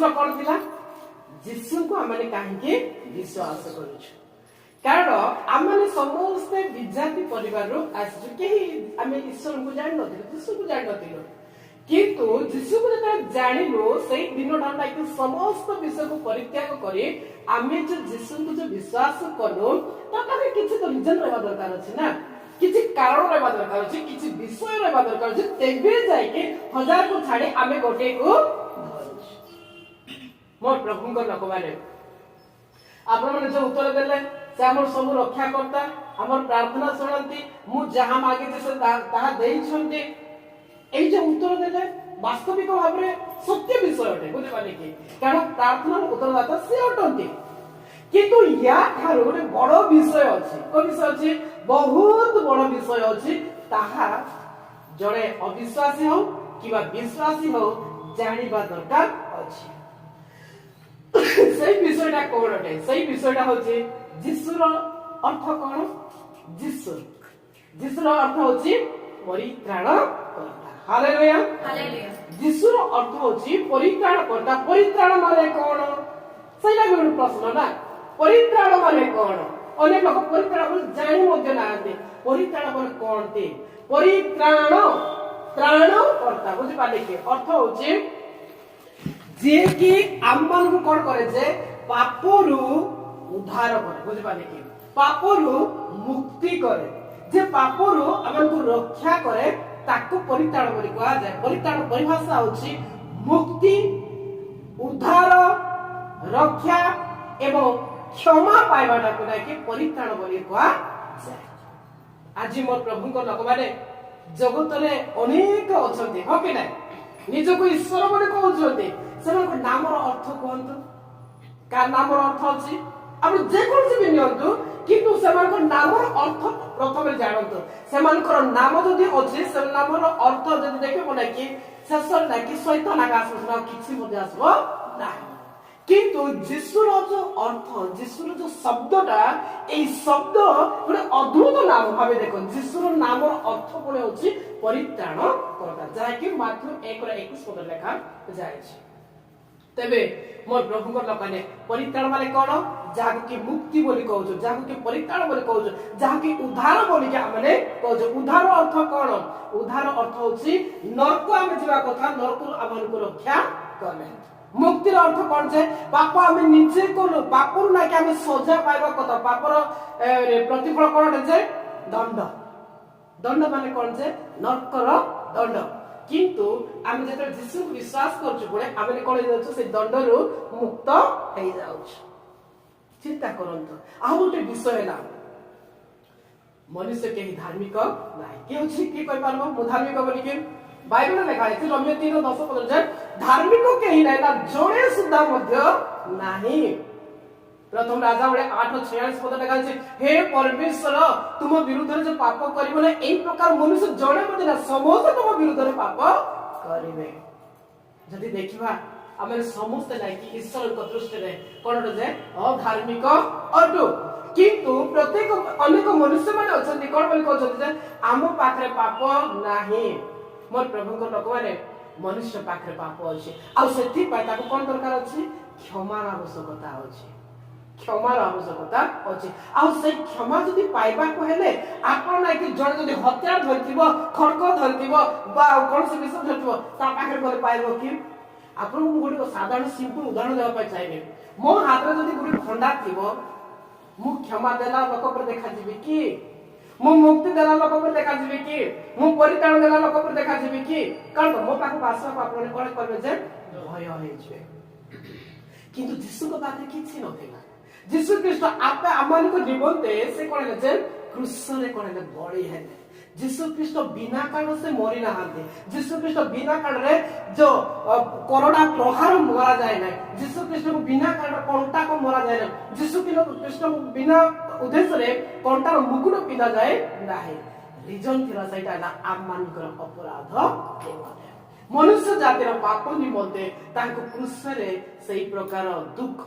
प्रश्न कौन थिला जीशु को आम कहीं विश्वास करूछु कारण आम समस्ते विजाति परिवार आसु कहीं आम ईश्वर को जान जीशु को जान किंतु जीशु को जब जानिलु से दिन ठान समस्त विषय को परित्याग करी आम जो जीशु को जो विश्वास कलु तो किसी तो रीजन रहा दरकार अच्छे ना किसी कारण रहा दरकार अच्छे किसी विषय रहा दरकार अच्छे तेबे जाके 1000 को छाड़ी आम गोटे को मोर प्रभु लोक मैंने आपण मैंने जो उत्तर देले से आम सब रक्षा करता आम प्रार्थना शुणती मु जहाँ मागे से ताहा देइछन्ते এই যে উত্তর দেলে বাস্তবিক ভাবে সত্য বিষয় অটে বুঝিপারে কি কারণ প্রার্থনার উত্তরদাতা সে অটন্তি কিন্তু ইয়া ঠারু ଗୋଟେ বড় বিষয় ଅଛି কোন বিষয় ଅଛି বহুত বড় বিষয় ଅଛି তাহা জড়ে অবিশ্বাসী হও কিবা বিশ্বাসী হও জানিবা দরকার ଅଛି সেই বিষয়টা কোন অটে সেই বিষয়টা হচ্ছে যিশুর অর্থ কোন যিশুর অর্থ হচ্ছে পরিত্রাণ কর্তা हालेलुया हालेलुया जिसुर अर्थ होची परित्राण करता परित्राण माने कोन सेला गोटे प्रश्न ना परित्राण माने कोन अनेक लोक परित्राण को जानि मध्य नांते परित्राण माने कोन ते परित्राण त्राण करता बुझि पाले के अर्थ होची जे कि आम्मान को कोन करे जे पापरु उद्धार करे बुझि पाले के पापरु मुक्ति करे जे पापरु आमन को रक्षा करे ताको परित्राण करी कहा जाए परित्राण परिभाषा होची मुक्ति उद्धार रक्षा एवं क्षमा पाइबाटा को कि परित्राण करी कहा जाए आज मोर प्रभु को लोक माने जगत रे अनेक अछंती हो कि नै निज को ईश्वर बोले कहउछंती सेमान को नाम रो अर्थ कोंतु का नाम रो अर्थ अछि अब जे कोन से भी नियंतु किंतु सेमान को नाम रो अर्थ प्रथम जानतो सेमान को नाम जदि अछि से नाम रो अर्थ जदि देखे बोले कि ससर ना कि शैतान आकाश में किछि मध्ये आसबो ना किंतु जिसुर जो अर्थ जिसुर जो शब्दटा ए शब्द गोटे अद्भुत नाम भाबे देखो जिसुर नाम रो अर्थ कोने होछि परित्राण करता जाय कि माथु 1:21 पद लेखा जाय छै तेबे मोर प्रभु को लोकने परित्राण माने कोन जाहा कि मुक्ति बोली कहउछ जाहा कि परित्राण बोली कहउछ जाहा कि उद्धार बोली के हमने कहउछ उद्धार अर्थ कोन उद्धार अर्थ होछि नरक आमे जीवा कथा नरक आमन को रक्षा करले मुक्तिर अर्थ कोन जे पाप आमे निजे कोलो पापर ना कि आमे सजा पाइबा कथा पापर प्रतिफल कोन जे दंड दंड माने कोन जे नरकर दंड किंतु आमे जेते जीसु को विश्वास करछु बोले आमे कोन जाउछु से दंडरु मुक्त हेइ जाउछु चिंता करंतो आ गोटे विषय ना मनुष्य के धार्मिक नाही के होछि के कहि पारबो मु धार्मिक बोली के बाइबल में लिखा है रोमियो 3:10 पद जे धार्मिक के ही ना जोड़े सुद्धा मध्य नाही प्रथम राजा बड़े 8:46 पद लिखा है हे परमेश्वर तुम विरुद्ध रे जो पाप करिबो ने एई प्रकार मनुष्य जोड़े मध्य ना समस्त तुम विरुद्ध रे पाप करिवे जदि देखिबा आमे समस्त लाइक ईश्वर को दृष्टि रे कोन जे अधार्मिक अटु किंतु प्रत्येक अनेक मनुष्य माने अछंती कोन बोली कहछंती जे आम पाखरे पाप नाही मोर प्रभु को लोक माने मनुष्य पाखरे पाप अछि आ सेठी पाइ ताको कोन दरकार अछि क्षमार आवश्यकता अछि क्षमार आवश्यकता अछि आ से क्षमा जदि पाइबा को हेले आपण नै कि जण जदि हत्यार धरथिबो खड़क धरथिबो बा कोन से विषय धरथिबो ता पाखरे बोले पाइबो कि आपण को गोटे साधारण सिंपल उदाहरण देबा पाइ चाहिए मो हाथ रे जदि गोटे खंडा थिबो मु क्षमा देला लोक पर देखा जिबे कि मु मुक्ति देला लोक पर देखा जिबे कि मु परित्राण देला लोक पर देखा जिबे कि कारण मो पाखो आशा को आपण कोन करबे जे भय होई जे किंतु जीसु को बात किछि नथिला जीसु ख्रीष्ट आपे आमान को निमंते से कोन जे क्रूस रे कोन जे बळी हेले जीसु ख्रीष्ट बिना कारण से मरि ना हाते जीसु ख्रीष्ट बिना कारण रे जो कोरोना प्रहार मरा जाए ना जीसु ख्रीष्ट को बिना कारण कंटा को मरा जाए ना जीसु ख्रीष्ट को बिना उद्देश्य रे कंटार मुकुट पिना जाए नाही रीजन थिला सैटा ना आमान कर अपराध मनुष्य जातिर पाप निमंते ताको क्रूस रे सेई प्रकार दुख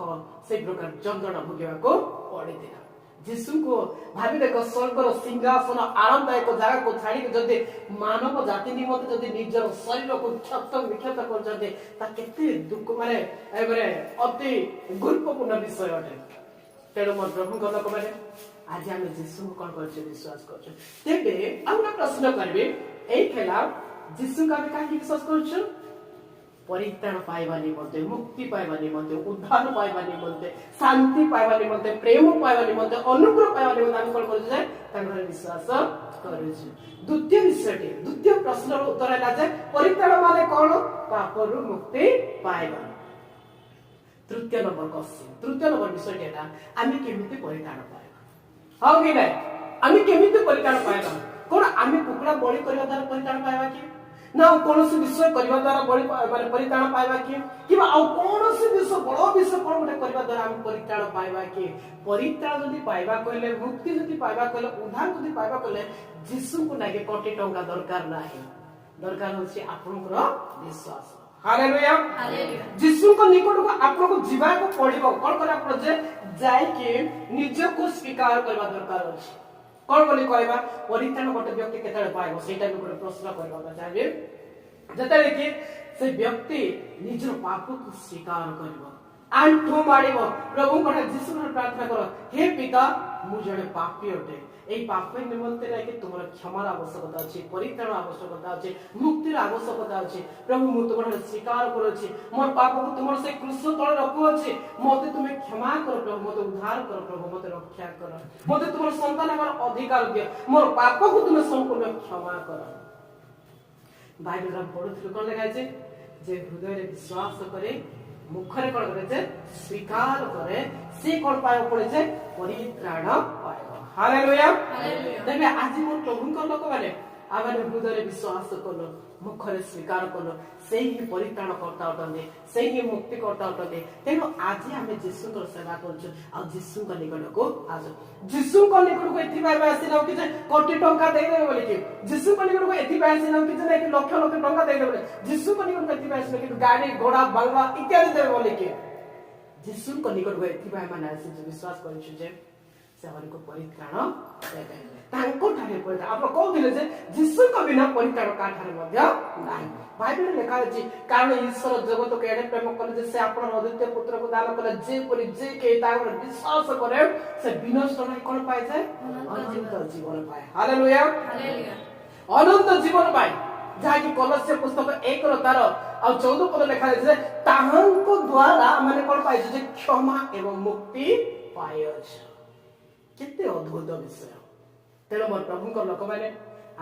सेई प्रकार जंत्रणा भोगिबा को पड़िथिला जीशु को भाभी देख स्वर्गर सिंहासन आरामदायक जगह को छाड़ी जदि मानव जाति निमंते जदि निजर शरीर को क्षत विक्षत करते दुख माने अति गुरुत्वपूर्ण विषय अटे तेणु मोर प्रभु लोक मैंने आज आम जीशु को कौन कर विश्वास कर प्रश्न करेंगे यही खेला जीशु का कहीं विश्वास कर परित्राण पाइबा निमंते मुक्ति पाइबा निमंते उद्धार पाइबा निमंते शांति पाइबा निमंते प्रेम पाइबा निमंते अनुग्रह पाइबा निमंते हम कोन करू जे तांकर विश्वास करू छी द्वितीय प्रश्न रो उत्तर है जे परित्राण माने कोन पापरु मुक्ति पाइबा तृतीय नंबर विषय केला आमी केमिति परित्राण पाइबा हाउ कि नै आमी केमिति परित्राण पाइबा कोन आमी कुकुड़ा बळी करबा द्वारा परित्राण पाइबा कि ना कौन से विषय करबा द्वारा बड़ी माने परित्राण पाइबा कि किबा आ कौन से विषय बड़ विषय कोन गोटे करबा द्वारा हम परित्राण पाइबा कि परित्राण जदि पाइबा कहले मुक्ति जदि पाइबा कहले उद्धार जदि पाइबा कहले जीशु को लागे कोटी टंका दरकार नाही दरकार होछि आपनकर विश्वास हालेलुया जीशु को निकट को आपन को जीवा को पड़िबो कोन करा पड़ जे जाय के निज को स्वीकार करबा दरकार अछि कौन बोली कहबा परित्राण गोटे व्यक्ति केतले पाइबो सेटा भी गोटे प्रश्न करबा चाहिए जतले कि से व्यक्ति निज पाप को स्वीकार करबो आंठो मारिबो प्रभु को जीशु ने प्रार्थना करो हे पिता मु जने पापी अटे एई पाप निमंते रे कि तुमर क्षमार आवश्यकता अछि परित्राण आवश्यकता अछि मुक्तिर आवश्यकता अछि प्रभु मु तुमर स्वीकार करो छी मोर पाप को तुमर से क्रूस तळे रखो अछि मते तुमे क्षमा करो प्रभु मते उद्धार करो प्रभु मते रक्षा करो मते तुमर संतान हमार अधिकार दियो मोर पाप को तुमे संपूर्ण क्षमा करो बाइबल रा पढुथि कोन लेखा छै जे हृदय रे विश्वास करे मुखरे कोन करे जे स्वीकार करे से कोन पायो पड़े जे परित्राण पायो हालेलुया तबे आज मोर प्रभु को लोक माने आवन हृदय रे विश्वास कलो मुखरे स्वीकार कलो सेही परित्राण करता उठने सेही मुक्ति करता उठने तेनो आज हमें जीशु को सेवा करछु आ जीशु को निकट को आज जीशु को निकट को एथि बार आसी न कि जे कोटी टंका दे देबे बोली कि जीशु को निकट को एथि बार आसी न कि जे कि लाख लाख टंका दे देबे जीशु को निकट को एथि बार आसी कि गाड़ी घोड़ा बंगला इत्यादि देबे बोली कि जीशु को निकट को एथि बार माने आसी जे विश्वास करछु जे से हमन को परित्राण देबे तांको ठारे परित्राण आप को दिले जे जीशु को बिना परित्राण का ठारे मध्य नाही बाइबल में लिखा अछि कारण ईश्वर जगत को एडे प्रेम कले जे से आपन अद्वितीय पुत्र को दान कले जे परि जे के तार विश्वास करे से विनष्ट नाही कोन पाए जाय अनंत जीवन पाए हालेलुया अनंत जीवन पाए जहा कि कलस्य पुस्तक 1 रो तार आ 14 पद लिखा अछि जे ताहांको द्वारा माने कोन पाए जे क्षमा एवं मुक्ति पाए अछि केते अद्भुत विषय तेणु मोर प्रभु को लोक माने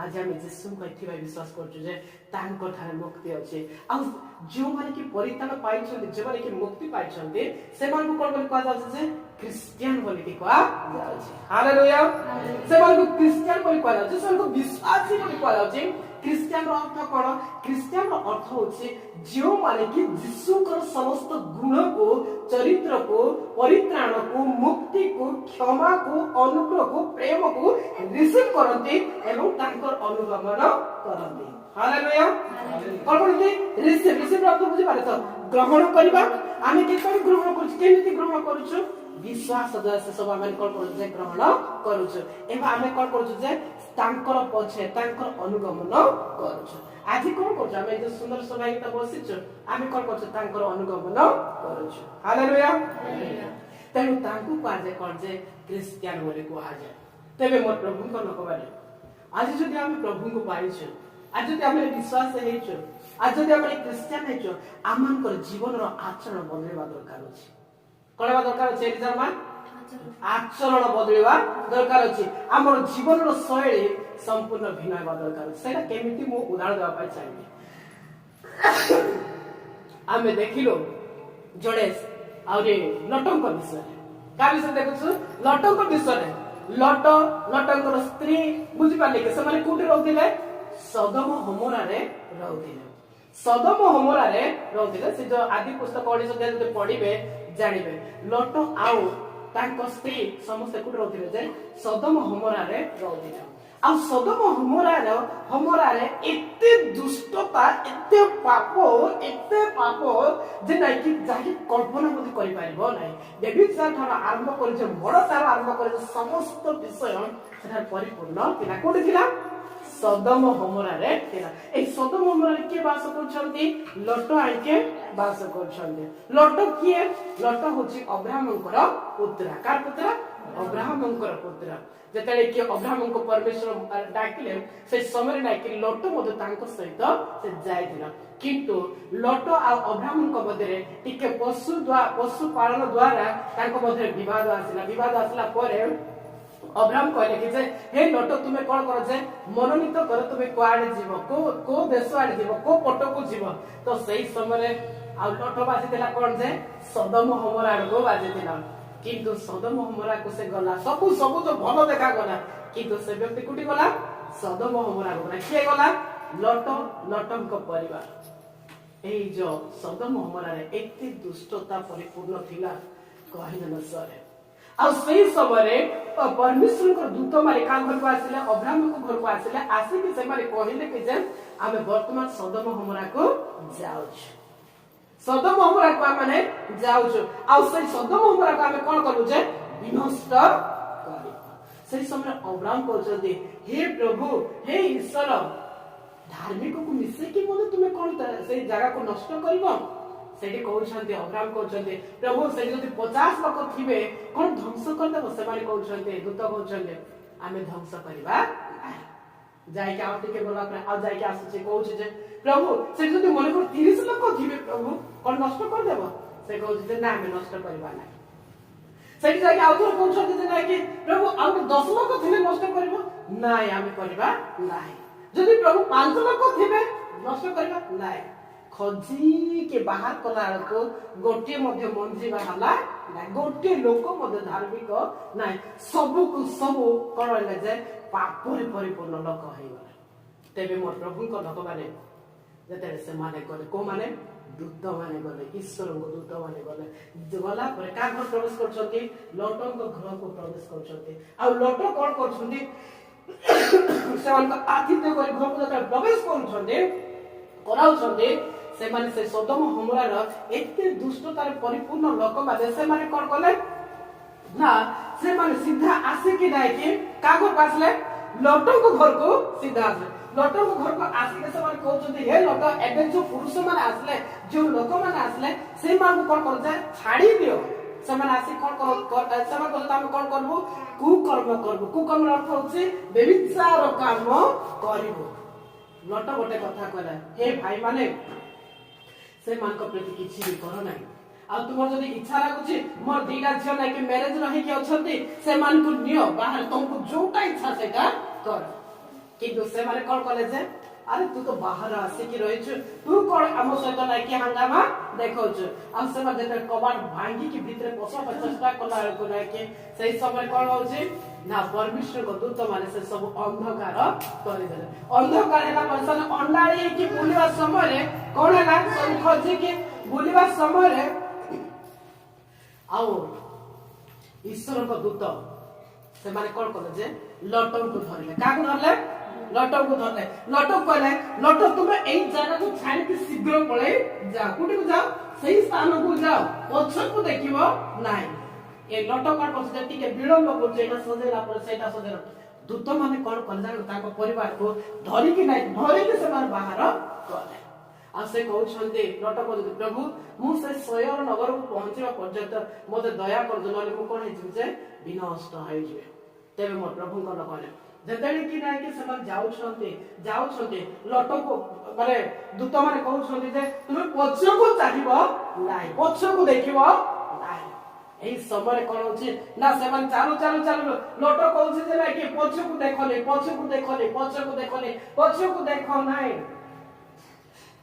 आज हम जीशु को एथि विश्वास करछु जे तांको ठारे मुक्ति अछि आ जो माने कि परित्राण पाइ छथि जे माने कि मुक्ति पाइ छथि से मान को कोन कहल जाय जे क्रिश्चियन बोली कि कहल जाय हालेलुया से मान को क्रिश्चियन बोली कहल जाय से मान को विश्वासी बोली कहल जाय क्रिश्चियन रो अर्थ कोन क्रिश्चियन रो अर्थ होछि जो माने कि जीशु को समस्त गुण को चरित्र को परित्राण को मुक्ति को क्षमा को अनुग्रह को प्रेम को रिसीव करंती एवं तांकर अनुगमन करंती हालेलुया कोनते रिसीव अर्थ बुझी पारे तो ग्रहण करबा आमे के कर ग्रहण करछु केमिति ग्रहण करछु विश्वास द्वारा से सब आमे कोन करछु जे ग्रहण करछु एबा आमे कोन करछु जे तांकर पछे तांकर अनुगमन करछु आज कोन करछु आमे जे सुंदर सभाई त बसिछु आमे कोन करछु तांकर अनुगमन करछु हालेलुया तेनु तांकु पाजे कोन जे क्रिश्चियन बोले को आज तबे मोर प्रभु को लोक बारे आज जदि आमे प्रभु को पाइछु आज जदि आमे विश्वास हेछु आज जदि आमे क्रिश्चियन हेछु आमानकर जीवन रो आचरण बदलेबा दरकार अछि कोनबा दरकार अछि एग्जाम आचरण बदलेबा दरकार अछि हमर जीवन रो शैली संपूर्ण भिन्न हेबा दरकार अछि सेटा केमिति मो उदाहरण देबा पाइ चाहिए आमे देखिलो जड़े आउरे लटंक विषय का विषय देखछु लटंक विषय लट लटंकर स्त्री बुझि पाले के से माने कोठी रहथिले सदम हमोरा रे रहथिले सदम हमोरा रे रहथिले से जो आदि पुस्तक ओडिस जे पढिबे जानिबे लट आउ तांको स्त्री समस्त कोठी रहथिले जे सदम हमोरा रे रहथिले ଆଉ ସଦମ ହମରାରେ ଏତେ ଦୁଷ୍ଟତା ଏତେ ପାପ ଯେ ନାଇକି ଯାହାକି କଳ୍ପନା ମଧ୍ୟ କରିପାରିବ ନାହିଁ। ବ୍ୟଭିଚାର ଠାରୁ ଆରମ୍ଭ କରିছে ବଡ ଠାରୁ ଆରମ୍ଭ କରିছে ସମସ୍ତ ବିଷୟ ସେଠାରେ ପରିପୂର୍ଣ୍ଣ ଥିଲା। କୋଉଠି ଥିଲା? ସଦମ ହମରାରେ ଥିଲା। এই ସଦମ ହମରାରେ କିଏ ବାସ କରୁଛନ୍ତି? ଲୋଟ ଆଇକେ ବାସ କରୁଛନ୍ତି। ଲୋଟ କିଏ? ଲୋଟ ହଉଛି ଅବ୍ରାହ୍ମଙ୍କର ପୁତ୍ର। କାର ପୁତ୍ର? ଅବ୍ରାହ୍ମଙ୍କର ପୁତ୍ର। ଯେତେବେଳେ କି ଅବ୍ରାହ୍ମଙ୍କୁ ପରମେଶ୍ୱର ଡାକିଲେ ସେ ସମୟରେ ଡାକିଲେ ଲୋଟ ମଧ୍ୟ ତାଙ୍କ ସହିତ ସେ ଯାଇଥିଲା। କିନ୍ତୁ ଲୋଟ ଆଉ ଅବ୍ରାହ୍ମଙ୍କ ମଧ୍ୟରେ ଟିକେ ପଶୁ ପାଳନ ଦ୍ୱାରା ତାଙ୍କ ମଧ୍ୟରେ ବିବାଦ ଆସିଲା ପରେ ଅବ୍ରାହ୍ମ କହିଲେ କି ଯେ ହେ ଲୋଟ ତୁମେ କଣ କର ଯେ ମନୋନୀତ କର ତୁମେ କୁଆଡେ ଯିବ, କୋଉ ଦେଶ ଆଡେ ଯିବ, କୋଉ ପଟକୁ ଯିବ। ତ ସେଇ ସମୟରେ ଆଉ ଲୋଟ ବାଜିଥିଲା କଣ ଯେ ସଦମ ହମରା ଆଡକୁ ବାଜିଥିଲା। କିନ୍ତୁ ସଦମ ହମରାକୁ ସେ ଗଲା, ସବୁ ତ ଭଲ ଦେଖାଗଲା, କିନ୍ତୁ ସେ ବ୍ୟକ୍ତି କୋଉଠି ଗଲା? ସଦମ ହମରାକୁ ଗଲା। କିଏ ଗଲା? ଲୋଟଙ୍କ ପରିବାର। এই যে ସଦମ ହମରାରେ ଏତେ ଦୁଷ୍ଟତା ପରିପୂର୍ଣ୍ଣ ଥିଲା କହିଲେ ନ ସରେ। ଆଉ ସେଇ ସମୟରେ ପରମେଶ୍ୱରଙ୍କର ଦୂତମାନେ କାହା ଘରକୁ ଆସିଲେ? ଅବ୍ରାହ୍ମଙ୍କ ଘରକୁ ଆସିକି ସେମାନେ କହିଲେ କି ଯେ ଆମେ ବର୍ତ୍ତମାନ ସଦମ ହମରାକୁ ଯାଉଛୁ। ସଦମ ହମରାକୁ ଆମେ ଯାଉଛୁ। ଆଉ ସେଇ ସଦମ ହମରାକୁ ଆମେ କଣ କଲୁ ଯେ ବିନଷ୍ଟ କରିବା। ସେଇ ସମୟରେ ଅବ୍ରାହ୍ମ କହୁଛନ୍ତି ହେ ପ୍ରଭୁ, ହେ ଈଶ୍ୱର, ଧାର୍ମିକକୁ ମିଶେଇକି ମଧ୍ୟ ତୁମେ କଣ ସେଇ ଜାଗାକୁ ନଷ୍ଟ କରିବ? ସେଠି କହୁଛନ୍ତି ଅବ୍ରାହ୍ମ କହୁଛନ୍ତି ପ୍ରଭୁ ସେଠି ଯଦି 50 ଲୋକ ଥିବେ କଣ ଧ୍ୱଂସ କରିଦେବ? ସେମାନେ କହୁଛନ୍ତି, ଦୂତ କହୁଛନ୍ତି ଆମେ ଧ୍ୱଂସ କରିବା। ଯାଇକି ଆଉ ଟିକେ ଗଲା ପରେ ଆଉ ଯାଇକି ଆସୁଛି କହୁଛି ଯେ ପ୍ରଭୁ ସେଠି ଯଦି ମନେକର 30 ଲୋକ ଥିବେ ପ୍ରଭୁ କଣ ନଷ୍ଟ କରିଦେବ? ସେ କହୁଛି ଯେ ନା ଆମେ ନଷ୍ଟ କରିବା ନାହିଁ। ସେଠି ଯାଇକି ଆଉ ଥରେ କହୁଛନ୍ତି ଯେ ନାଇଁ କି ପ୍ରଭୁ ଆଉ 10 ଲୋକ ଥିଲେ ନଷ୍ଟ କରିବ? ନାଇଁ ଆମେ କରିବା ନାହିଁ। ଯଦି ପ୍ରଭୁ 5 ଲୋକ ଥିବେ ନଷ୍ଟ କରିବା ନାହିଁ। ଖୋଜିକି ବାହାର କଲା ବେଳକୁ ଗୋଟିଏ ମଧ୍ୟ ମଞ୍ଜି ବାହାରିଲା ନାହିଁ, ଗୋଟିଏ ଲୋକ ମଧ୍ୟ ଧାର୍ମିକ ନାହିଁ। ସବୁକୁ ସବୁ କଣ ହେଲା ଯେ ପାପରେ ପରିପୂର୍ଣ୍ଣ ଲୋକ ହେଇଗଲା। ତେବେ ମୋ ପ୍ରଭୁଙ୍କ ଲୋକମାନେ ଯେତେବେଳେ ସେମାନେ ଗଲେ, କୋଉମାନେ? ଦୂତମାନେ ଗଲେ, ଈଶ୍ୱରଙ୍କ ଦୂତମାନେ ଗଲା ପରେ କାହା ଘର ପ୍ରବେଶ କରୁଛନ୍ତି? ଲୋଟଙ୍କ ଘରକୁ ପ୍ରବେଶ କରୁଛନ୍ତି। ଆଉ ଲୋଟ କଣ କରୁଛନ୍ତି? ସେମାନଙ୍କ ଆତିଥ୍ୟ କରି ଘରକୁ ଯେତେବେଳେ ପ୍ରବେଶ କରାଉଛନ୍ତି ସେମାନେ ସେ ସଦମ ହମରାର ଏତେ ଦୁଷ୍ଟତାରେ ପରିପୂର୍ଣ୍ଣ ଲୋକମାନେ ସେମାନେ କଣ କଲେ ନା ସେମାନେ ସିଧା ଆସିକି ଯାଇକି କାହା ଘରକୁ ଆସିଲେ? ଲୋଟଙ୍କ ଘରକୁ ସିଧା ଆସିଲେ। ଲୋଟଙ୍କ ଘରକୁ ଆସିକି ସେମାନେ କହୁଛନ୍ତି ହେ ଲୋଟ, ଏବେ ଯୋଉ ପୁରୁଷ ମାନେ ଆସିଲେ, ଯୋଉ ଲୋକମାନେ ଆସିଲେ ସେଇମାନଙ୍କୁ କଣ କରୁଛେ ଛାଡି ଦିଅ। ସେମାନେ ଆସି କଣ ସେମାନେ କହୁଛନ୍ତି ଆମେ କଣ କରିବୁ? କୁକର୍ମ କରିବୁ। କୁକର୍ମ ଅର୍ଥ ହଉଛି ବ୍ୟଭିଚାର କାମ କରିବୁ। ଲୋଟ ଗୋଟେ କଥା କହିଲା, ହେ ଭାଇ ମାନେ ସେମାନଙ୍କ ପ୍ରତି କିଛି ବି କର ନାହିଁ। ଆଉ ତୁମର ଯଦି ଇଚ୍ଛା ଲାଗୁଛି ମୋର 2ଟା ଝିଅ ନାଇକି ମ୍ୟାରେଜ ରହିକି ଅଛନ୍ତି ସେମାନଙ୍କୁ ନିଅ ବାହାରେ, ତମକୁ ଯୋଉଟା ଇଚ୍ଛା ସେଇଟା କର। କିନ୍ତୁ ସେମାନେ କଣ କଲେ ଯେ ଆରେ ତୁ ତ ବାହାରେ ଆସିକି ରହିଛୁ, ତୁ କଣ ଆମ ସହିତ ନାଇକି ହଙ୍ଗାମା ଦେଖାଉଛୁ। ଆଉ ସେମାନେ ଯେତେବେଳେ କବାଟ ଭାଙ୍ଗିକି ଭିତରେ ପଶିବା ପାଇଁ ଚେଷ୍ଟା କଲା ବେଳକୁ ନାଇକି ସେଇ ସମୟରେ କଣ ହଉଛି ନା ପରମେଶ୍ୱରଙ୍କ ଦୂତ ମାନେ ସେ ସବୁ ଅନ୍ଧକାର କରିଦେଲେ। ଅନ୍ଧକାର ହେଲା ପରେ ସେମାନେ ଅଣ୍ଡାଳି ହେଇକି ବୁଲିବା ସମୟରେ କଣ ହେଲା? ସବୁ ଖୋଜିକି ବୁଲିବା ସମୟରେ ଆଉ ଈଶ୍ୱରଙ୍କ ଦୂତ ସେମାନେ କଣ କଲେ ଯେ ଲୋଟଙ୍କୁ ଧରିଲେ। କାହାକୁ ଧରିଲେ? ଲୋଟକୁ ଧରିଲେ। ଲୋଟ କହିଲେ ଲୋଟ ତୁମେ ଏଇ ଜାଗାକୁ ଛାଡିକି ଶୀଘ୍ର ପଳେଇ ଯାଅ। କୋଉଠିକୁ ଯାଅ? ସେଇ ସ୍ଥାନକୁ ଯାଅ, ପଛକୁ ଦେଖିବ ନାହିଁ। ଏ ଲୋଟ କଣ କରୁଛି? ଟିକେ ବିଳମ୍ବ କରୁଛି, ଏଇଟା ସଜେଇଲା ପରେ ସେଇଟା ସଜେଇଲା। ଦୂତ ମାନେ କଣ କଲେ? ତାଙ୍କ ପରିବାରକୁ ଧରିକି ସେମାନେ ବାହାର କଲେ। ଆଉ ସେ କହୁଛନ୍ତି ଲୋଟ କହୁଛନ୍ତି ପ୍ରଭୁ ମୁଁ ସେ ଶୟର ନଗରକୁ ପହଞ୍ଚିବା ପର୍ଯ୍ୟନ୍ତ ମତେ ଦୟା କରନ୍ତୁ, ନହେଲେ ମୁଁ କଣ ହେଇଯିବି ଯେ ବିନଷ୍ଟ ହେଇଯିବେ। ତେବେ ମୋ ପ୍ରଭୁଙ୍କ ଲୋକମାନେ ଯେତେବେଳେ କି ନାଇକି ସେମାନେ ଯାଉଛନ୍ତି ଲୋଟକୁ ମାନେ ଦୂତ ମାନେ କହୁଛନ୍ତି ଯେ ତୁମେ ପଛକୁ ଚାହିଁବ ନାହିଁ, ପଛକୁ ଦେଖିବ ନାହିଁ। এই ସମୟରେ କଣ ହଉଛି ନା ସେମାନେ ଚାଲୁ ଲୋଟ କହୁଛି ଯେ ନାଇକି ପଛକୁ ଦେଖ ନାହିଁ।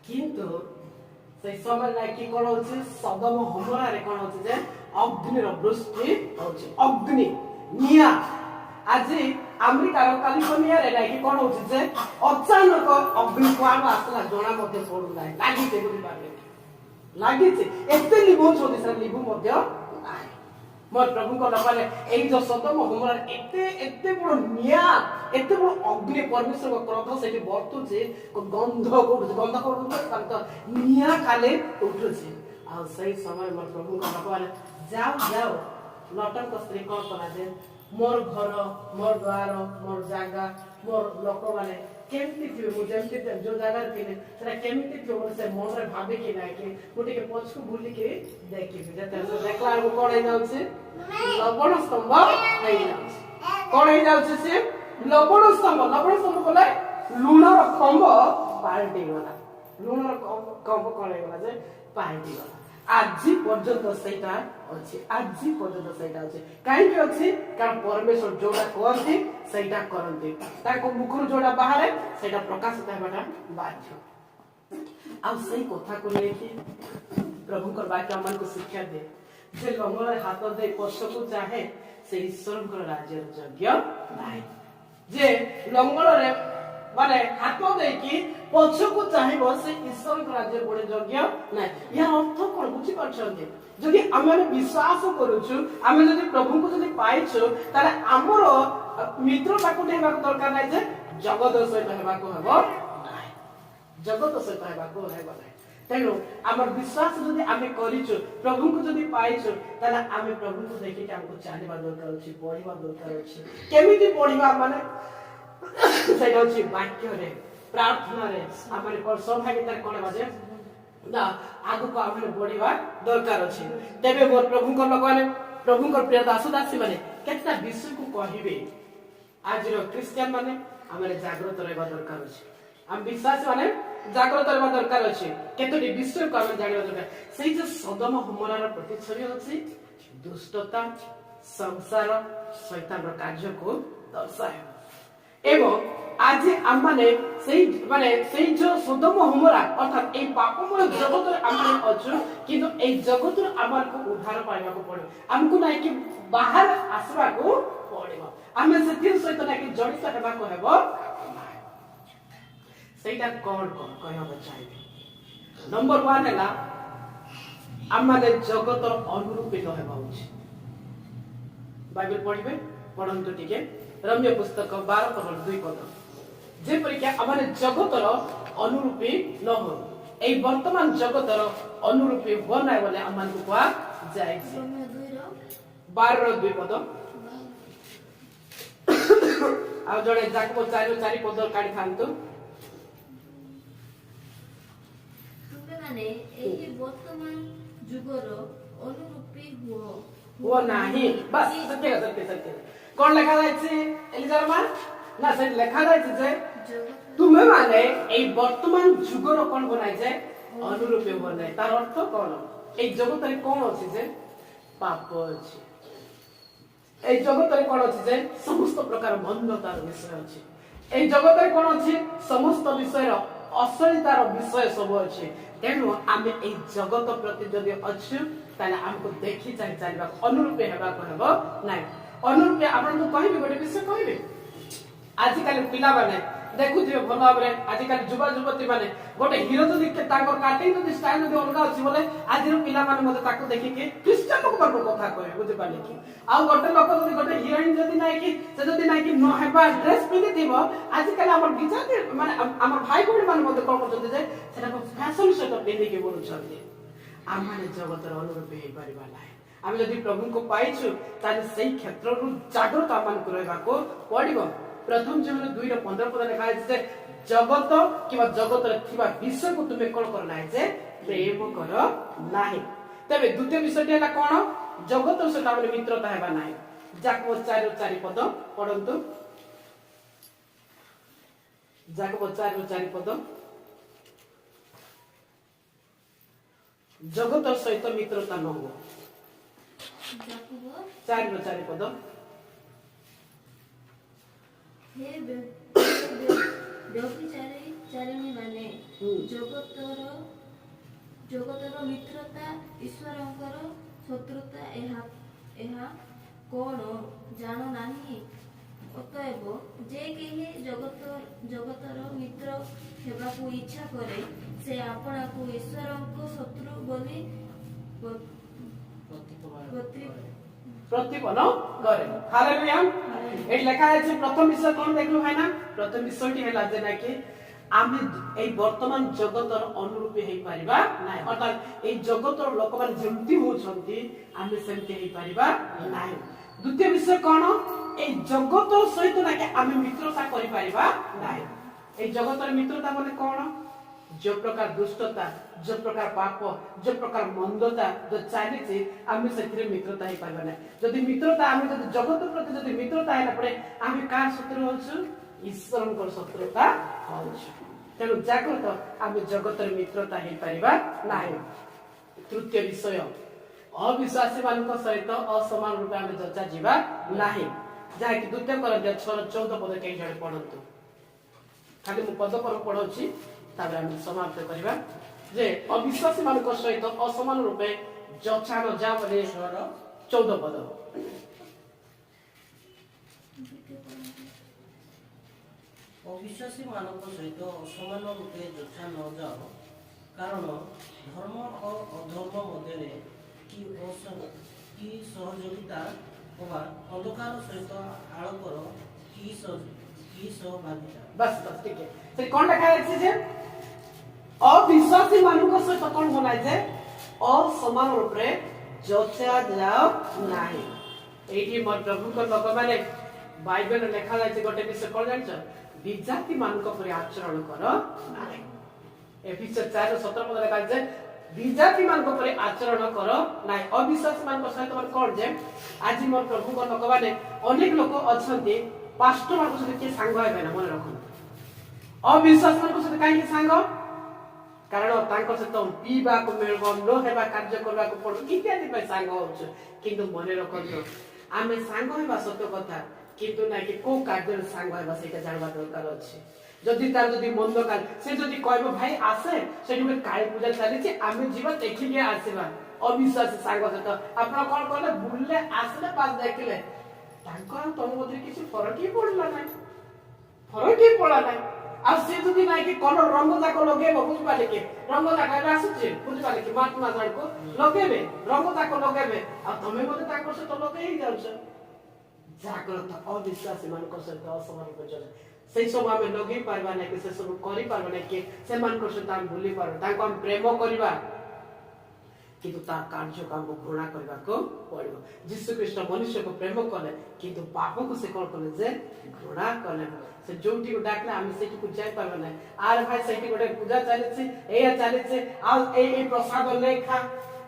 କିନ୍ତୁ সেই সময় নাকি কোন হচ্ছে সদম হমরারে কোন হচ্ছে যে অগ্নির বৃষ্টি হচ্ছে, অগ্নি নিয়া। আজি আমেরিকার কালিফোর্নিয়ারে নাকি কোন হচ্ছে যে অচানক অগ্নি কুয়াড়ু আসলা জনা মধ্যে পড়ু নাই, লাগিছে বুঝি পারবে, লাগিছে এতে লিভু হচ্ছে লিভু মধ্যে নাই। मोर प्रभु को लगे एई जो सदम हमरा एते एते बड़ निया एते बड़ अग्नि परमेश्वर को क्रोध सेठी बर्तु जे गंध को तो निया खाले उठु जे आ सही समय मोर प्रभु को लगे जाओ जाओ लटन को स्त्री कोन करा जे मोर घर मोर द्वार मोर जागा मोर लोक माने केमती थे मु जेमती जो जगह थिले सेटा केमती थे से मन रे भाबे कि ना कि गोटे के पछकु बुली के देखि जते से देखला को कोन हे जाउ से लवण स्तंभ हे जाउ कोन हे जाउ से लवण स्तंभ बोले लुणर खंभ पाल्टी गला लुणर खंभ कोन हे गला जे पाल्टी गला आजि पर्यंत सेटा अछि आजि पर्यंत सेटा अछि काहे कि अछि कारण परमेश्वर जोडा कहନ୍ତି सेटा करନ୍ତି ताको मुखर जोडा बाहरे सेटा प्रकाशित हेबाटा बाध्य आ सही कथा को लेके प्रभु कर वाक्य मन को शिक्षा दे जे लंगड़ हाथ दे पछ को चाहे से ईश्वर को राज्य योग्य नाही जे लंगड़ रे माने हाथ दे कि पछ को चाहिबो से ईश्वर को राज्य बड़े योग्य नाही या अर्थ कोन बुझी परछन्ते जदि आमे विश्वास करूछु आमे जदि प्रभु को जदि पाइछु ताले हमर मित्र ताको देबा दरकार नै जे जगत सहित हेबा को हेबो नाही जगत सहित हेबा को हेबो नाही तेनु हमर विश्वास जदि आमे करिछु प्रभु को जदि पाइछु ताले आमे प्रभु को देखि के हमको चाहबा दरकार अछि पढिबा दरकार अछि केमिति पढिबा माने सेटा अछि वाक्य रे प्रार्थना रे हमर को सौभाग्यता कोन बाजे ना आगु को हमर बढ़िबा दरकार अछि तेबे मोर प्रभु को लगने प्रभु को प्रिय दास दासी माने केतना विषय को कहिबे आज रो क्रिश्चियन माने हमर जागृत रहबा दरकार अछि हम विश्वास माने जागृत रहबा दरकार अछि केतोटी विषय को हम जानिबा दरकार सेई जे सदम हमरार प्रतिच्छवि अछि दुष्टता संसार शैतान रो कार्य को दर्शाए एवं आज हम माने सेई जो सदम हमरा अर्थात ए पापमय जगत रे हम अछु किंतु ए जगत रे हमर को उद्धार पाइबा को पड़े हमको नै कि बाहर आसबा को पड़ेबो हमें से तीन सहित नै कि जड़ित हेबा को हेबो सेटा कोन कहबो चाहिबे नंबर 1 हैला हम माने जगत रो अनुरूपित हेबा उचित बाइबल पढिबे पढंतु टिके रम्य पुस्तक 12 पद 2 पद जे परीक्षा हमने जगतर अनुरूपी न हो ए वर्तमान जगतर अनुरूपी हो नै बोले हमन को कहा जाय 12 रो 2 पद आ जड़े जाकबो 4 पद काढी थांतु तुमे माने एही वर्तमान जुगर अनुरूपी हो नाही बस सत्य कोन लिखा जायछि एलिजामा ना से लिखा जायछि जे तुमे माने ए वर्तमान जुगर कोन बनाय जे अनुरूपी बनाय तार अर्थ कोन ए जगत रे कोन अछि जे पाप अछि ए जगत रे कोन अछि जे समस्त प्रकार मंदतार विषय अछि ए जगत रे कोन अछि समस्त विषय रो असलितार विषय सब अछि तेनु आमे ए जगत प्रति जदि अछि ताले हमको देखि चाहि चलबा अनुरूपी हेबा को हेबो नै अनुरूपी आपन को कहिबे गोटे विषय कहिबे आज काल पिला माने देखुथिबे भलो भाबरे आज काल युवा युवती माने गोटे हीरो जदि ताकर काटिंग जदि स्टाइल जदि अलगा अछि बोले आज रो पिला माने मते ताको देखि के क्रिश्चियन लोक पर कथा कहे बुझि पाले कि आ गोटे लोक जदि गोटे हीरोइन जदि नै कि से जदि नै कि न हेबा ड्रेस पिनि दिबो आज काल हमर बिचार माने हमर भाई बहन माने मते कोन करते जे सेटा को फैशन से तो पिनि के बोलु छथि आ माने जगत रो अनुरूप हे परिबा नै हम यदि प्रभु को पाइछु ताले सही क्षेत्र रु जागृत आमान करबा को पड़िबो प्रथम जीवन 2 रो 15 पद लिखा है जे जगत किबा जगत रे थिबा विषय को तुमे कोन करना है जे प्रेम कर नाही तबे द्वितीय विषय हला कोन जगत से हमर मित्रता हेबा नाही जाकबो 4 रो 4 पद पढंतु जाकबो 4 रो 4 पद जगत सहित मित्रता न हो जाकबो 4 रो 4 पद हे व्यभिचारिणी माने जगतर मित्रता ईश्वरंकर शत्रुता एहा कोन जानो नाही अतएव जे केहि जगतर मित्र हेबाकू इच्छा करे से आपणाकू ईश्वरंक शत्रु बोली প্রতিপন্ন করে হালেলুয়া এই লেখা আছে প্রথম বিষয় কোন দেখলু ভাই না প্রথম বিষয়টি হেলা যে নাকি আমি এই বর্তমান জগতর অনুরূপী হেই পারিবা নাই অর্থাৎ এই জগতর লোকମାନେ যেমতি হউଛନ୍ତି আমি সেমতি হেই পারিবা নাই দ্বিতীয় বিষয় কোন এই জগতর সহিত নাকি আমি মিত্রতা করি পারিবা নাই এই জগতর মিত্রতা বলে কোন जो प्रकार दुष्टता जो प्रकार पाप जो प्रकार मंदता जो चालीछि आमे सेथिरे मित्रता ही पाबा नै जदि मित्रता आमे जदि जगत प्रति जदि मित्रता हैला परे आमे का शत्रु होछु ईश्वरनकर शत्रुता होछु तेनु जागृत आमे जगतर मित्रता ही पारिबा नाही तृतीय विषय अविश्वासी मानक सहित असमान रूपे आमे जचा जीवा नाही जाहा कि द्वितीय कोरिन्थिय 6:14 पद के जणे पढंतु खाली मु पद पर पढौछि ताबे हम समाप्त करिबा जे अविश्वासी मानक सहित असमान रूपे जचा न जा बोले 14 पद अविश्वासी मानक सहित असमान रूपे जचा न जाओ कारण धर्म और अधर्म मध्य की सहयोगिता अथवा अंधकार सहित आलोकर की सहभागिता बस ठीक है से कोन लिखा है जे अविश्वासी मानक सहित कोन बनाय जे असमान रूपे जचा जाओ नाही एठी मोर प्रभु को लोक माने बाइबल लिखा है गोटे विषय कोन जानछ विजाति मानक परि आचरण कर नाही एफिसर 4:17 पद लिखा है विजाति मानक परि आचरण कर नाही अविश्वासी मानक सहित मन कोन जे आज मोर प्रभु को लोक माने अनेक लोक अछंती पास्टर मानक सहित के सांग हेबे ना मन रखन अविश्वास मानक सहित काहे सांग कारण तांको सहित पीबा को मेलबो न हेबा कार्य करबा को पड़ इत्यादि पे सांग होछ किंतु मन रखन आमे सांग हेबा सत्य कथा किंतु ना कि को कार्य सांग हेबा सेटा जानबा दरकार अछि जदि तार जदि मंद काल से जदि कहबो भाई आसे सेठी में काली पूजा चली छी आमे जीवन देखि के आसीबा अविश्वास सांग सहित आपन कोन कहले बुलले आसले पास देखले तांको तम मधे किछि फरक ही पड़ला नै फरक ही पड़ला नै आ से जदि नै कि कलर रंग जाको लगेबो बुझ पाले के रंग जाको आसुछि बुझ पाले कि महात्मा जान को लगेबे रंग जाको लगेबे आ तमे मधे ताको से तो लगे ही जाउछ जागृत अविश्वासी मानक सहित असमान परिचय से सब आम लगे पार्बा ना कि से सब करि पार्बा ना कि से मानक सहित हम भूली पार ताको हम प्रेम करबा किंतु ता कार्य को हमको घृणा करबा को पड़िबो यीशु कृष्ण मनुष्य को प्रेम कले किंतु पाप को से कोन कले जे घृणा कले से जोटी को डाकले हम सेठी को जाय पार्बा ना आर भाई सेठी गोटे पूजा चले छी एया चले छी आ ए प्रसाद लेखा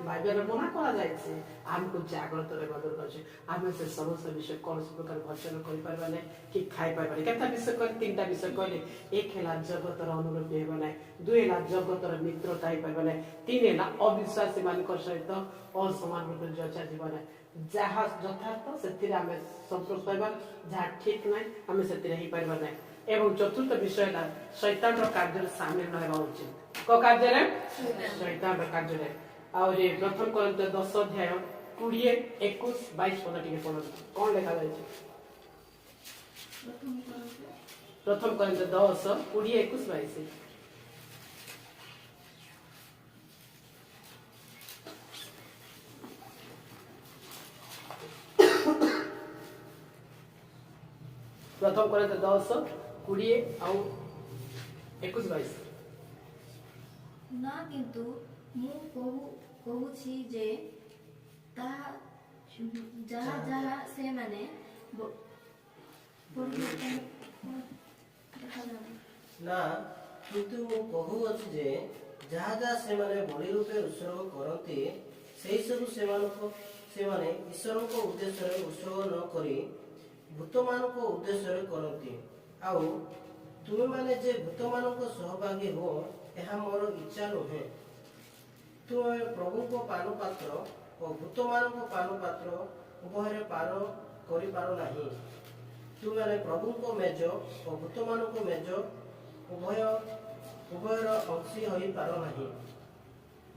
बाइबल मना करा जाय छी हमको जागृत रे बदल करछे आमे से समस्त विषय कोन प्रकार भजन करि पारबा नै कि खाइ पारबा नै केता विषय कर तीनटा विषय कहले एक हेला जगतर अनुरूप हेबा नै दुई हेला जगतर मित्रता हेइ पारबा नै तीन हेला अविश्वासी मानक सहित असमान रूप जचा जीवन जहा यथार्थ सेतिरे आमे संतोष पाइबा जहा ठीक नै आमे सेतिरे हेइ पारबा नै एवं चतुर्थ विषय ला शैतान रो कार्य शामिल न हेबा उचित को कार्य रे शैतान रो कार्य रे और ये प्रथम कोरिन्थ 10 अध्याय 20 21 22 पद टिके पढो कोन लिखा जाय छै प्रथम कोरिन्थ 10 20 21 22 प्रथम कोरिन्थ 10 20 और 21 22 ना किंतु मु कहूछि जे ताहा जहा जहा से माने ना किंतु मु कहू अछि जे जहा जहा से माने बलि रूपे उत्सर्ग करंती सेही सब से माने ईश्वर को उद्देश्य रे उत्सर्ग न करी भूत मान को उद्देश्य रे करंती आउ तुम माने जे भूत मान को सहभागी हो एहा मोर इच्छा नहे तुम प्रभु को पान पात्र और भूत मान को पान पात्र उभय पार करि पारो नाही तुम माने प्रभु को मेज और भूत मान को मेज उभयर अंशी होई पारो नाही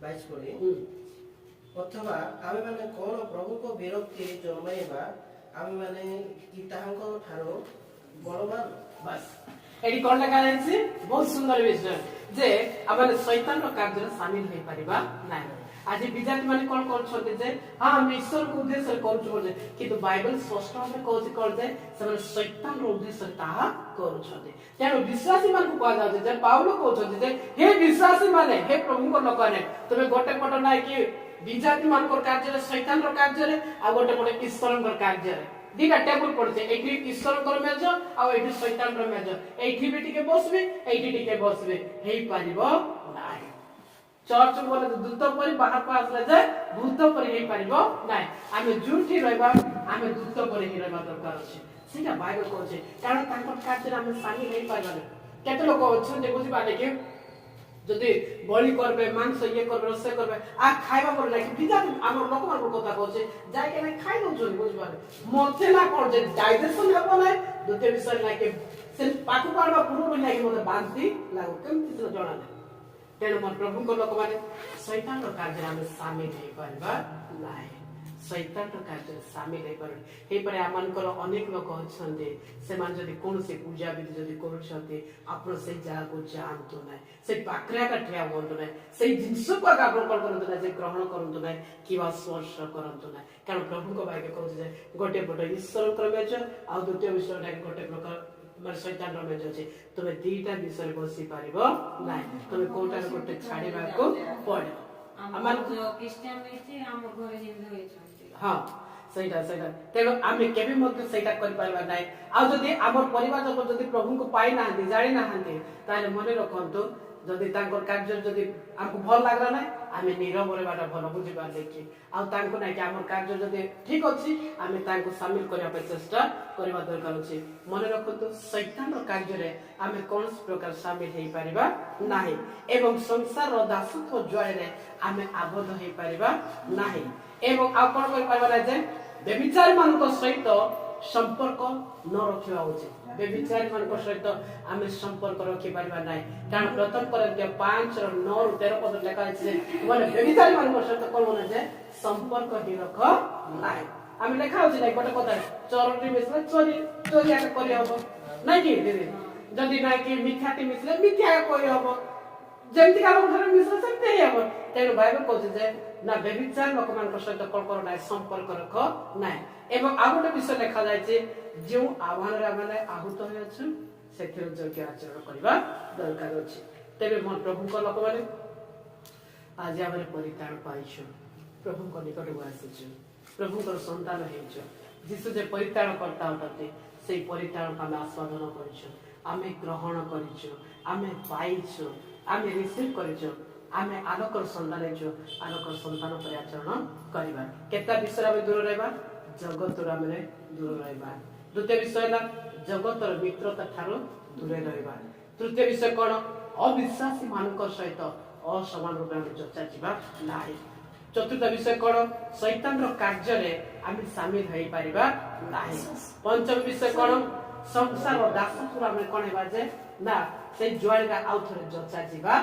22 पढी अथवा आमे माने कोन प्रभु को विरक्ति जन्माइबा आमे माने कि ताहांको ठारो बलवान बस एडी कोन लगा जायछि बहुत सुंदर विषय जे आमे शैतान रो कार्य शामिल होई परिबा नाही आज विद्यार्थी माने कोन करछन्ते जे हां हम ईश्वर को उद्देश्य करूछु बोले किंतु बाइबल स्पष्ट भाबे कहउछि कर जे से शैतान रो उद्देश्य ताहा करूछन्ते तेनो विश्वासी मान को कहा जाउछि जे पाउलो कहउछन्ते जे हे विश्वासी माने हे प्रभु को लोकने तमे गोटे पट नाय कि विद्यार्थी मान को कार्य रे शैतान रो कार्य रे आ गोटे पट ईश्वर रो कार्य रे दिका टेबल पड़ছে एठी ईश्वर को मेज आ एठी शैतान रो मेज एठी भी टिके बसबे एठी टिके बसबे हेई पारिबो नाही चर्च बोले दूत परि बाहर को आसले जे भूत परि हेई पारिबो नाही आमे जुठी रहबा आमे दूत परि ही रहबा दरकार अछि सेटा बाइबल कहै कारण तांकर कार्य रे आमे शामिल हेई पारिबा केते लोक अछन जे बुझि पाले कि যদি বলি করবে মাংস ইয়ে করবে রসে করবে আর খাইবা পরে নাকি বিজাতি আমার লোক আমার কথা কইছে যাই কেন খাই দউছন বুঝবারে মতে না কর যে ডাইজেশন হবো না দুতে বিষয় নাকি সে পাকু পারবা পুরো নাকি মতে বান্তি লাগো কেমতি তো জଣା নাই তেন মন প্রভুଙ୍କ লোক মানে শয়তানর কার্যে আমি শামিল হই পারবা নাই শয়তানর কার্যে শামিল হই পারে এই পরে আমানকৰ অনেক লোক অছন্তে সেমান যদি কোনসে পূজা বিধি যদি করছন্তে আপন সেই জায়গাକୁ যাଆନ୍ତୁ নাই সেই পাকরাটা ঠিয়া বন্ধু নাই সেই জিনিসକୁ ଆପଣ କଣ କରନ୍ତୁ ନା ଯେ ଗ୍ରହଣ କରନ୍ତୁ ନାହିଁ କିବା ସ୍ପର୍ଶ କରନ୍ତୁ ନାହିଁ କାରଣ ପ୍ରଭୁଙ୍କ ବାକ୍ୟ କହୁଛି ଯେ ଗୋଟେ ପଟ ଈଶ୍ୱରଙ୍କର ମେଜ ଆଉ ଦ୍ୱିତୀୟ ବିଷୟଟା ଗୋଟେ ପ୍ରକାର ମାନେ ଶୈତାନର ମେଜ ଅଛି ତମେ ଦିଟା ବିଷୟରେ ବସି ପାରିବ ନାହିଁ ତମେ କୋଉଟାରେ ଗୋଟେ ଛାଡ଼ିବାକୁ ପଡ଼ିବ ଆମର ଯୋଉ ଖ୍ରୀଷ୍ଟିଆନ ହେଇଛି ଆମ ଘରେ ହିନ୍ଦୁ ହେଇଛନ୍ତି हाँ सहीटा सहीटा तेणु आमे केबे मध्य सहीटा करि पारबा नै आ जदि हमर परिवार जब जदि प्रभु को पाइ ना हंती जानि ना हंती ताले मने रखंतु जदि तांकर कार्य जदि हमको भल लागला नै आमे नीरव रहबाटा भल बुझि पाले कि आ तांको नै कि हमर कार्य जदि ठीक अछि आमे तांको शामिल करिया पे चेष्टा करबा दरकार अछि मने रखंतु शैतानर कार्य रे आमे कोन प्रकार शामिल हेई पारिबा नाही एवं संसार रो दासत्व जय रे आमे आबद्ध हेई पारिबा नाही एवं आ कोन करि पारबा नै जे बेविचारी मानक सहित संपर्क न रखिबा उचित बेविचारी मानक सहित आमे संपर्क रखि पारिबा नै कारण प्रथम कोरिन्थिय 5 र 9 र 13 पद लेखा अछि जे माने बेविचारी मानक सहित कोन माने जे संपर्क हि रख नै आमे लेखा अछि नै गोटे कथा चोरटी मिसले चोरी चोरी आके करि हबो नै कि दिदी जदि नै कि मिथ्याटी मिसले मिथ्या करि हबो जेमति का हम घर मिसले सेमते हबो तेनु बाइबल कहै जे ना बेविचार लोक मानक सहित कोन कर नै संपर्क रख नै एवं आ गोटे विषय लेखा जाय जे जो आह्वान रे माने आहुत होय अछि सेथिर योग्य आचरण करबा दरकार अछि तेबे मन प्रभु को लोक माने आज हमरे परिताण पाइछु प्रभु को निकट आसीछु प्रभु को संतान हेछु जिसु जे परिताण करता होते सेई परिताण हम आस्वादन करिछु आमे ग्रहण करिछु आमे पाइछु आमे रिसीव करिछु आमे आलोकर संतान हेछु आलोकर संतान पर आचरण करबा केता विषय में दूर रहबा जगत रामरे दूर रहबा द्वितीय विषय ला जगतर मित्रता थारो दूर रहबा तृतीय विषय कोन अविश्वासी मानक सहित असमान रूप में चर्चा जीवा नाही चतुर्थ विषय कोन शैतान रो कार्य रे आमी शामिल होई परिबा नाही पंचम विषय कोन संसार रो दासत्व में कोन हेबा जे ना से जुआल का आउथरे चर्चा जीवा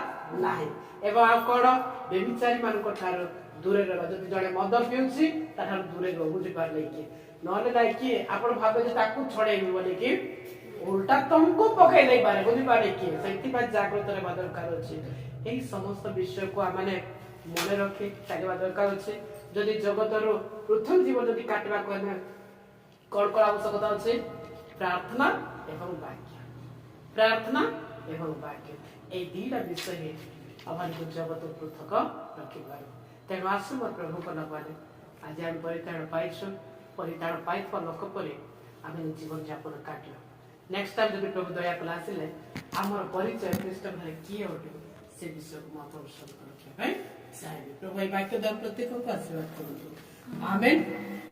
नाही एवं आ कोन बेविचारी मानक थारो दूरे रहबा जदि जणे मद पिउछि ताठार दूरे रह बुझि पारले कि नले नै कि आपण भाबे जे ताकू छडेबी बोले कि उल्टा तुमको पकई नै पारे बुझि पारे कि सेति बा जागृत रे बादर कार अछि एही समस्त विषय को माने मने रखे चालिबा दरकार अछि जदि जगतर प्रथम जीवन जदि काटबा कोने कोन कोन आवश्यकता अछि प्रार्थना एवं वाक्य ए दीटा विषय हे अपन जगत पृथक रखिबार तेणु आसु मोर प्रभु को नबाले आज हम परिताण पाइछु परिताण पाइथवा लोक परे आमे जीवन यापन काटलो नेक्स्ट टाइम जब प्रभु दया कला आसिले हमर परिचय ख्रीष्ट भाई किए होटे से विषय को मात्र रखे भाई साहेब प्रभु वाक्य द प्रत्येक को आशीर्वाद करू आमेन।